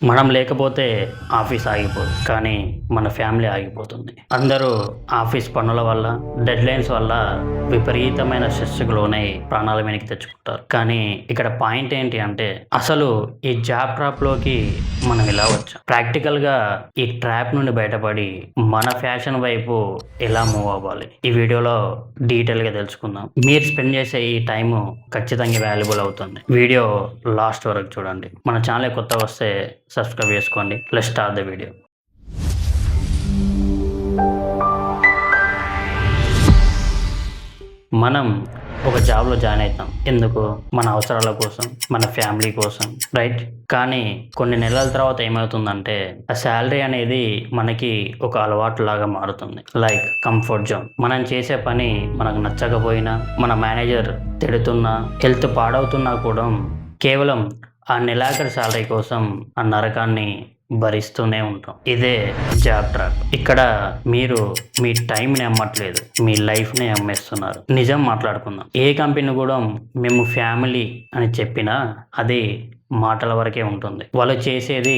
మనం లేకపోతే ఆఫీస్ ఆగిపోదు, కానీ మన ఫ్యామిలీ ఆగిపోతుంది. అందరూ ఆఫీస్ పనుల వల్ల, డెడ్లైన్స్ వల్ల విపరీతమైన స్ట్రెస్కు లోనై ప్రాణాల మీదకి తెచ్చుకుంటారు. కానీ ఇక్కడ పాయింట్ ఏంటి అంటే, అసలు ఈ జాబ్ ట్రాప్లోకి మనం ఎలా వచ్చాం, ప్రాక్టికల్గా ఈ ట్రాప్ నుండి బయటపడి మన ఫ్యాషన్ వైపు ఎలా మూవ్ అవ్వాలి, ఈ వీడియోలో డీటెయిల్గా తెలుసుకుందాం. మీరు స్పెండ్ చేసే ఈ టైము ఖచ్చితంగా వాల్యుబుల్ అవుతుంది. వీడియో లాస్ట్ వరకు చూడండి. మన ఛానల్ కొత్త వస్తే సబ్స్క్రైబ్ చేసుకోండి. Let's start the video. మనం ఒక జాబ్లో జాయిన్ అవుతాం. ఎందుకు? మన అవసరాల కోసం, మన ఫ్యామిలీ కోసం, రైట్? కానీ కొన్ని నెలల తర్వాత ఏమవుతుందంటే, ఆ శాలరీ అనేది మనకి ఒక అలవాటు లాగా మారుతుంది. Like comfort zone. మనం చేసే పని మనకు నచ్చకపోయినా, మన మేనేజర్ తిడుతున్నా, హెల్త్ పాడవుతున్నా కూడా కేవలం ఆ నెలాఖరు శాలరీ కోసం ఆ నరకాన్ని భరిస్తూనే ఉంటాం. ఇదే జాబ్ ట్రాప్. ఇక్కడ మీరు మీ టైంని అమ్మట్లేదు, మీ లైఫ్ని అమ్మేస్తున్నారు. నిజం మాట్లాడుకుందాం. ఏ కంపెనీ కూడా మేము ఫ్యామిలీ అని చెప్పినా అది మాటల వరకే ఉంటుంది. వాళ్ళు చేసేది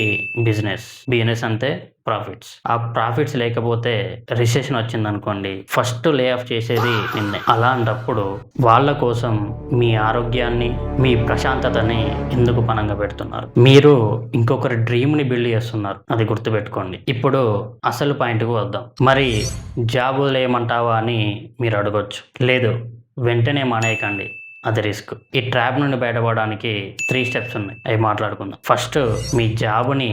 బిజినెస్ అంతే ప్రాఫిట్స్. ఆ ప్రాఫిట్స్ లేకపోతే రిసెషన్ వచ్చింది అనుకోండి, ఫస్ట్ లే ఆఫ్ చేసేది నిన్నే. అలాంటప్పుడు వాళ్ళ కోసం మీ ఆరోగ్యాన్ని, మీ ప్రశాంతతని ఎందుకు పనంగా పెడుతున్నారు? మీరు ఇంకొకరి డ్రీమ్ని బిల్డ్ చేస్తున్నారు, అది గుర్తుపెట్టుకోండి. ఇప్పుడు అసలు పాయింట్కు వద్దాం. మరి జాబ్ వదిలేయమంటావా అని మీరు అడగొచ్చు. లేదు, వెంటనే మానేయకండి, అది రిస్క్. ఈ ట్రాప్ నుండి బయటపడడానికి 3 స్టెప్స్ ఉన్నాయి, అవి మాట్లాడుకుందాం. ఫస్ట్, మీ జాబ్ని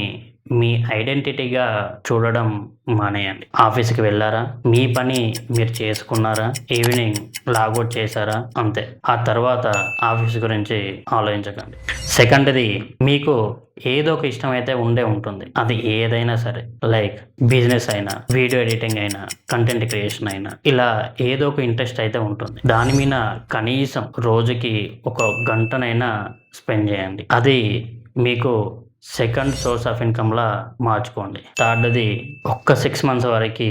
మీ ఐడెంటిటీగా చూడడం మానేయండి. ఆఫీస్కి వెళ్ళారా, మీ పని మీరు చేసుకున్నారా, ఈవినింగ్ లాగౌట్ చేశారా, అంతే. ఆ తర్వాత ఆఫీస్ గురించి ఆలోచించకండి. సెకండ్ది, మీకు ఏదో ఒక ఇష్టం అయితే ఉంటుంది. అది ఏదైనా సరే, లైక్ బిజినెస్ అయినా, వీడియో ఎడిటింగ్ అయినా, కంటెంట్ క్రియేషన్ అయినా, ఇలా ఏదో ఒక ఇంట్రెస్ట్ అయితే ఉంటుంది. దాని మీద కనీసం రోజుకి 1 గంటనైనా స్పెండ్ చేయండి. అది మీకు సెకండ్ సోర్స్ ఆఫ్ ఇన్కమ్లా మార్చుకోండి. థర్డ్ది, 6 మంత్స్ వరకు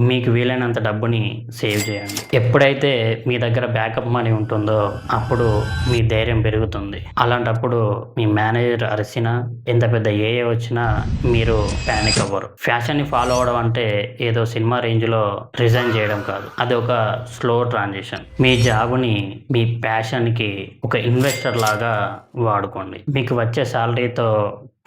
మీకు వీలైనంత డబ్బుని సేవ్ చేయండి. ఎప్పుడైతే మీ దగ్గర బ్యాకప్ మనీ ఉంటుందో అప్పుడు మీ ధైర్యం పెరుగుతుంది. అలాంటప్పుడు మీ మేనేజర్ అరిసినా, ఎంత పెద్ద ఏఏ వచ్చినా మీరు ప్యానిక్ అవ్వరు. ఫ్యాషన్ని ఫాలో అవడం అంటే ఏదో సినిమా రేంజ్లో రిజైన్ చేయడం కాదు, అది ఒక స్లో ట్రాన్సిషన్. మీ జాబ్ని మీ ప్యాషన్కి ఒక ఇన్వెస్టర్ లాగా వాడుకోండి. మీకు వచ్చే శాలరీతో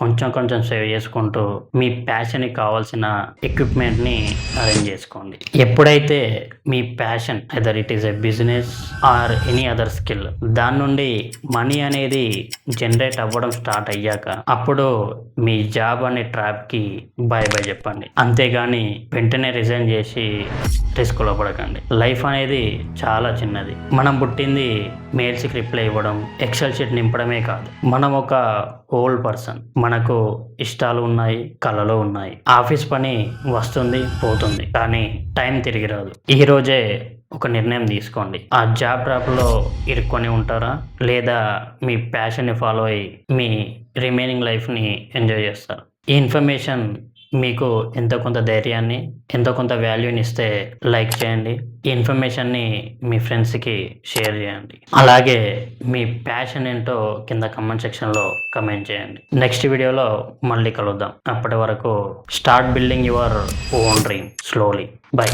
కొంచెం సేవ్ చేసుకుంటూ మీ ప్యాషన్కి కావాల్సిన ఎక్విప్మెంట్ని అరేంజ్ చేసుకోండి. ఎప్పుడైతే మీ passion, either it is a business or any other skill, దాని నుండి మనీ అనేది జనరేట్ అవ్వడం స్టార్ట్ అయ్యాక అప్పుడు మీ జాబ్ అనే ట్రాప్కి బై చెప్పండి. అంతేగాని వెంటనే రిజైన్ చేసి రిస్క్లో పడకండి. లైఫ్ అనేది చాలా చిన్నది. మనం పుట్టింది మెయిల్స్కి రిప్లై ఇవ్వడం, ఎక్సెల్ షీట్ నింపడమే కాదు. మనం ఒక హోల్ పర్సన్. మనకు ఇష్టాలు ఉన్నాయి, కళలు ఉన్నాయి. ఆఫీస్ పని వస్తుంది పోతుంది, కానీ టైం తిరిగి రాదు. ఈ రోజే ఒక నిర్ణయం తీసుకోండి. ఆ జాబ్ ట్రాప్లో ఇరుక్కొని ఉంటారా, లేదా మీ ప్యాషన్ని ఫాలో అయ్యి మీ రిమైనింగ్ లైఫ్ని ఎంజాయ్ చేస్తారు? ఈ ఇన్ఫర్మేషన్ మీకు ఎంతో కొంత ధైర్యాన్ని, ఎంతో కొంత వాల్యూని ఇస్తే లైక్ చేయండి. ఈ ఇన్ఫర్మేషన్ని మీ ఫ్రెండ్స్కి షేర్ చేయండి. అలాగే మీ ప్యాషన్ ఏంటో కింద కమెంట్ సెక్షన్లో కమెంట్ చేయండి. నెక్స్ట్ వీడియోలో మళ్ళీ కలుద్దాం. అప్పటి వరకు start building your own dream slowly. By.